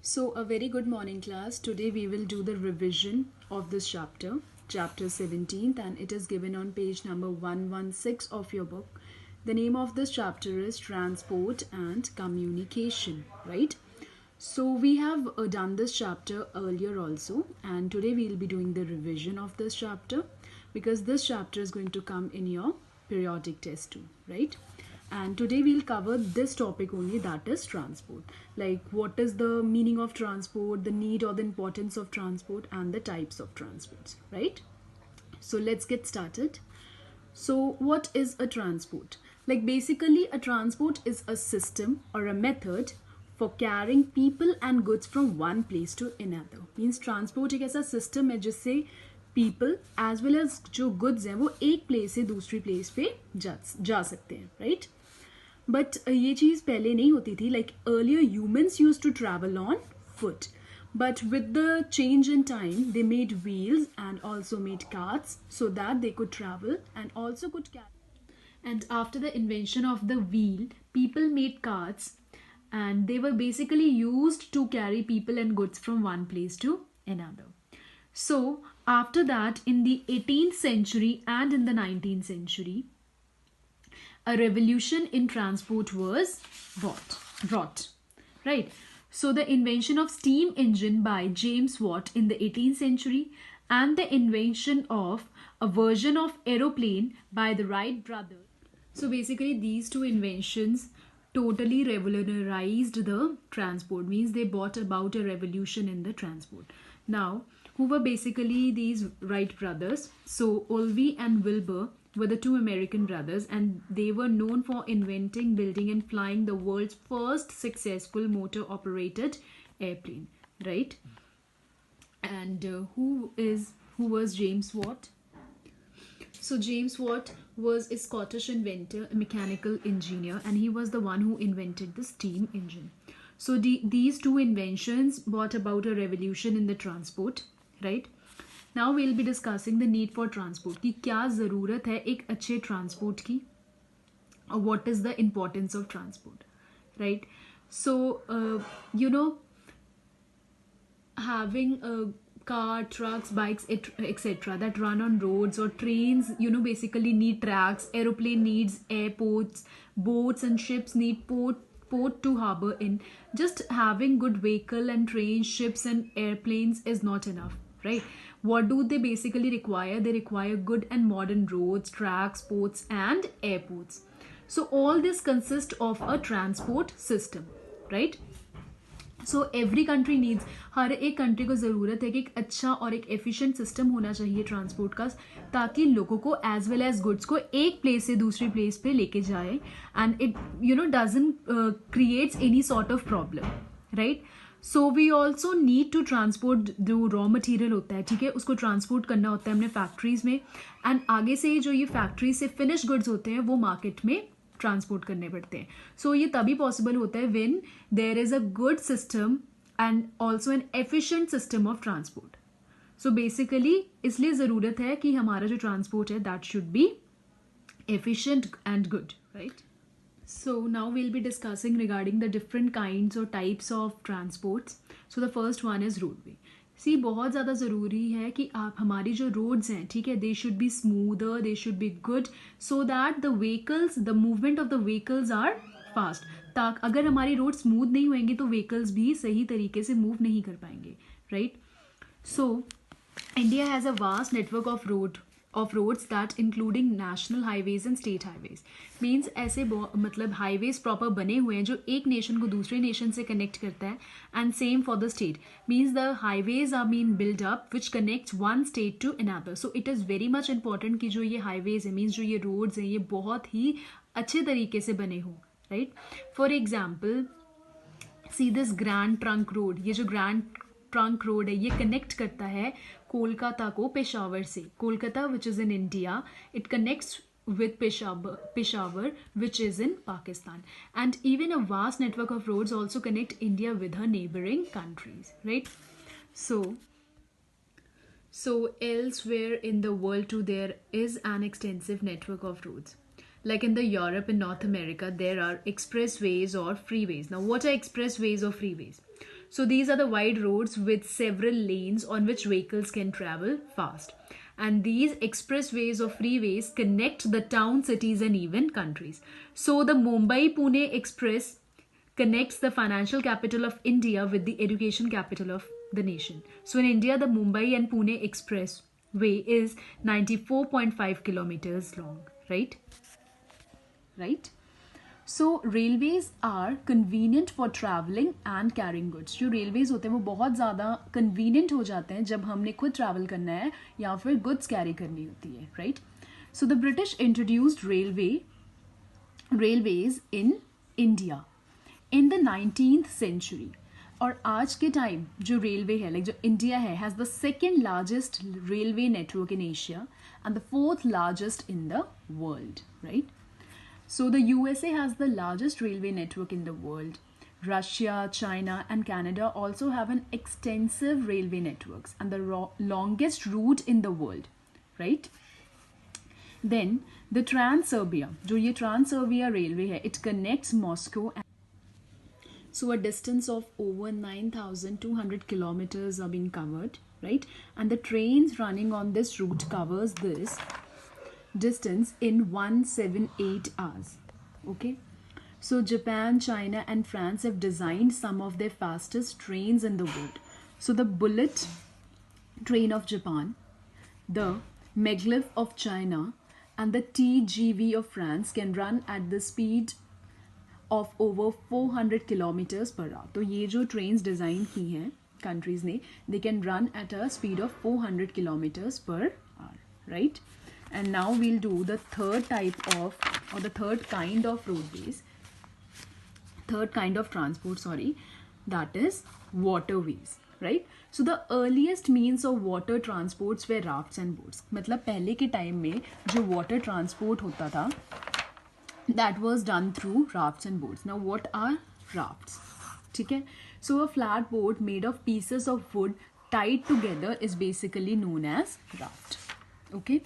So, a very good morning, class. Today we will do the revision of this chapter, chapter 17th, and it is given on page number 116 of your book. The name of this chapter is Transport and Communication, right? So, we have done this chapter earlier also, and today we will be doing the revision of this chapter because this chapter is going to come in your periodic test too, right? And today we'll cover this topic only, that is transport. Like what is the meaning of transport, the need or the importance of transport, and the types of transports, right? So let's get started. So what is a transport? Like basically a transport is a system or a method for carrying people and goods from one place to another. Means transport एक ऐसा system है जिससे people as well as जो goods हैं वो एक place से दूसरी place पे जा सकते हैं, right? बट ये चीज़ पहले नहीं होती थी. Like earlier humans use to travel on foot, but with the change in time they made wheels and also made carts so that they could travel and also could carry. And after the invention of the wheel, people made carts and they were basically used to carry people and goods from one place to another. So after that, in the 18th century and in the 19th century, a revolution in transport was brought, right? So the invention of steam engine by James Watt in the 18th century and the invention of a version of aeroplane by the Wright brothers. So basically these two inventions totally revolutionized the transport, means they brought about a revolution in the transport. Now, who were basically these Wright brothers? So Olvie and Wilbur were the two American brothers, and they were known for inventing, building and flying the world's first successful motor operated airplane, right? And who was James Watt? So James Watt was a Scottish inventor, a mechanical engineer, and he was the one who invented the steam engine. So these two inventions brought about a revolution in the transport, right? Now we'll be discussing the need for transport. कि क्या ज़रूरत है एक अच्छे transport की, or what is the importance of transport, right? So having a car, trucks, bikes, etc. that run on roads, or trains, basically need tracks. Aeroplane needs airports. Boats and ships need port to harbor in. Just having good vehicle and trains, ships and airplanes is not enough, right? What do they basically require? They require good and modern roads, tracks, ports and airports. So all this consists of a transport system, right? So every country needs, हर एक country को ज़रूरत है कि एक अच्छा और एक एफिशिएंट सिस्टम होना चाहिए ट्रांसपोर्ट का, ताकि लोगों को एज वेल एज गुड्स को एक प्लेस से दूसरी प्लेस पे लेके जाए and it doesn't creates any sort of problem, right? So we also need to transport जो रॉ मटेरियल होता है, ठीक है, उसको ट्रांसपोर्ट करना होता है हमने फैक्ट्रीज में, एंड आगे से जो ये फैक्ट्रीज से फिनिश गुड्स होते हैं वो मार्केट में ट्रांसपोर्ट करने पड़ते हैं. सो ये तभी पॉसिबल होता है when there is a good system and also an efficient system of transport. So basically इसलिए ज़रूरत है कि हमारा जो ट्रांसपोर्ट है that should be efficient and good, right? So now we'll be discussing regarding the different kinds or types of transports. So the first one is roadway. See, बहुत ज़्यादा ज़रूरी है कि आप हमारी जो रोड्स हैं, ठीक है, they should be smoother, they should be good, so that the vehicles, the movement of the vehicles are fast. ताकि अगर हमारी रोड स्मूथ नहीं होंगी तो व्हीकल्स भी सही तरीके से मूव नहीं कर पाएंगे, right? So India has a vast network of roads that including national highways and state highways. Means ऐसे मतलब highways proper बने हुए हैं जो एक nation को दूसरे nation से connect करता है, and same for the state. Means the highways are being built up which connects one state to another. So it is very much important कि जो ये highways है, means जो ये roads हैं, ये बहुत ही अच्छे तरीके से बने हों, right? For example, see this Grand Trunk Road. ये जो Grand ट्रंक रोड है ये कनेक्ट करता है कोलकाता को पेशावर से. Kolkata which is in India, it connects with Peshawar, which is in Pakistan. And even a vast network of roads also connect India with her neighboring countries, right? So elsewhere in the world too, there is an extensive network of roads. Like in the Europe and North America, there are expressways or freeways. Now, what are expressways or freeways? So these are the wide roads with several lanes on which vehicles can travel fast. And these expressways or freeways connect the town, cities, and even countries. So the Mumbai-Pune Express connects the financial capital of India with the education capital of the nation. So in India, the Mumbai and Pune Express way is 94.5 kilometers long, right? Right? So railways are convenient for traveling and carrying goods. जो railways होते हैं वो बहुत ज़्यादा convenient हो जाते हैं जब हमने खुद travel करना है या फिर goods carry करनी होती है, right? So the British introduced railways in India in the 19th century. और आज के टाइम जो रेलवे है, जो इंडिया है, has the second largest railway network in Asia and the fourth largest in the world, right? So the USA has the largest railway network in the world. Russia, China, and Canada also have an extensive railway networks and the longest route in the world, right? Then the Trans-Serbia, जो ये Trans-Serbia railway है, it connects Moscow and so a distance of over 9,200 kilometers are being covered, right? And the trains running on this route covers this distance in 178 hours. Okay, so Japan, China, and France have designed some of their fastest trains in the world. So the bullet train of Japan, the maglev of China, and the TGV of France can run at the speed of over 400 kilometers per hour. तो ये जो trains design की हैं countries ने, they can run at a speed of 400 kilometers per hour, right? And now we'll do the third type of, or the third kind of roadways, third kind of transport, sorry, that is waterways, right? So the earliest means of water transports were rafts and boats. मतलब पहले के time में जो water transport होता था, that was done through rafts and boats. Now what are rafts? ठीक है? So a flat boat made of pieces of wood tied together is basically known as raft. Okay?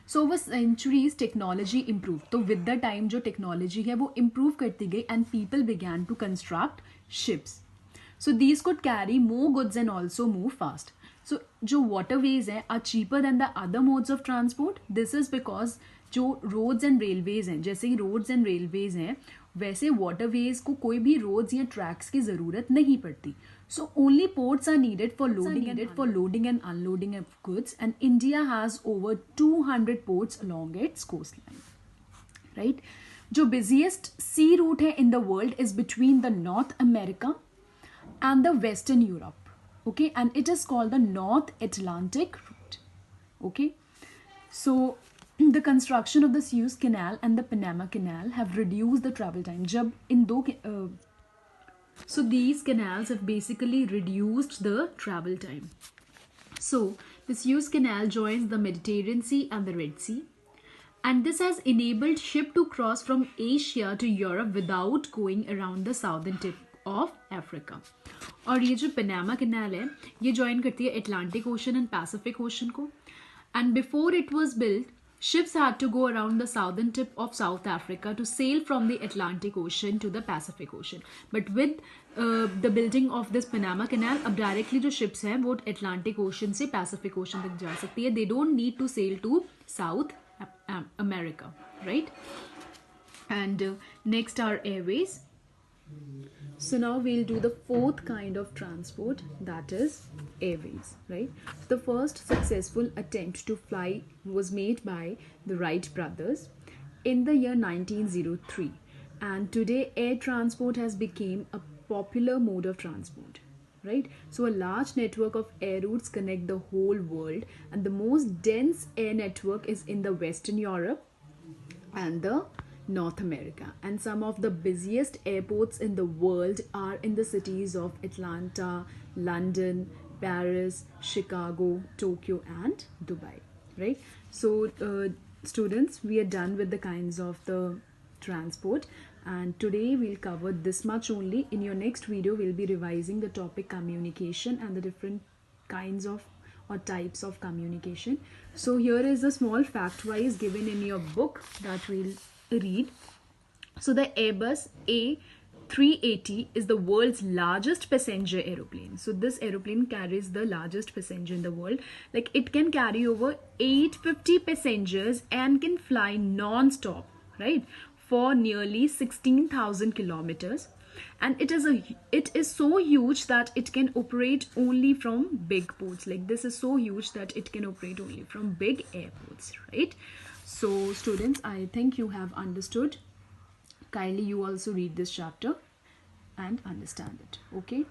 So over centuries technology improved. तो with the time जो technology है वो improve करती गई and people began to construct ships. So these could carry more goods and also move fast. So जो waterways हैं are cheaper than the other modes of transport. This is because जो roads and railways हैं, जैसे ही roads and railways हैं, वैसे waterways को कोई भी roads या tracks की ज़रूरत नहीं पड़ती. So only ports are needed for loading and unloading of goods, and India has over 200 ports along its coastline, right? जो busiest sea route है in the world is between the North America and the Western Europe, okay? And it is called the North Atlantic route, okay? So the construction of the Suez Canal and the Panama Canal have reduced the travel time. जब इन दो So these canals have basically reduced the travel time. So the Suez Canal joins the Mediterranean Sea and the Red Sea, and this has enabled ship to cross from Asia to Europe without going around the southern tip of Africa. और ये जो Panama Canal है, ये join करती है Atlantic Ocean and Pacific Ocean को. And before it was built, ships had to go around the southern tip of South Africa to sail from the Atlantic Ocean to the Pacific Ocean. But with the building of this Panama Canal, अब directly जो ships हैं वो Atlantic Ocean से Pacific Ocean तक जा सकती है. They don't need to sail to South America, right? And next are airways. So now we'll do the fourth kind of transport, that is airways, right? The first successful attempt to fly was made by the Wright brothers in the year 1903, and today air transport has become a popular mode of transport, right? So a large network of air routes connect the whole world, and the most dense air network is in the Western Europe and the North America, and some of the busiest airports in the world are in the cities of Atlanta, London, Paris, Chicago, Tokyo, and Dubai, right? So students, we are done with the kinds of the transport, and today we'll cover this much only. In your next video we'll be revising the topic communication and the different kinds of or types of communication. So here is a small fact wise given in your book that we'll read. So the Airbus 380 is the world's largest passenger aeroplane. So this aeroplane carries the largest passenger in the world. Like it can carry over 850 passengers and can fly non-stop, right, for nearly 16,000 kilometers. And it is so huge that it can operate only from big ports. Like this is so huge that it can operate only from big airports, right? So students, I think you have understood. Kindly you also read this chapter and understand it. Okay.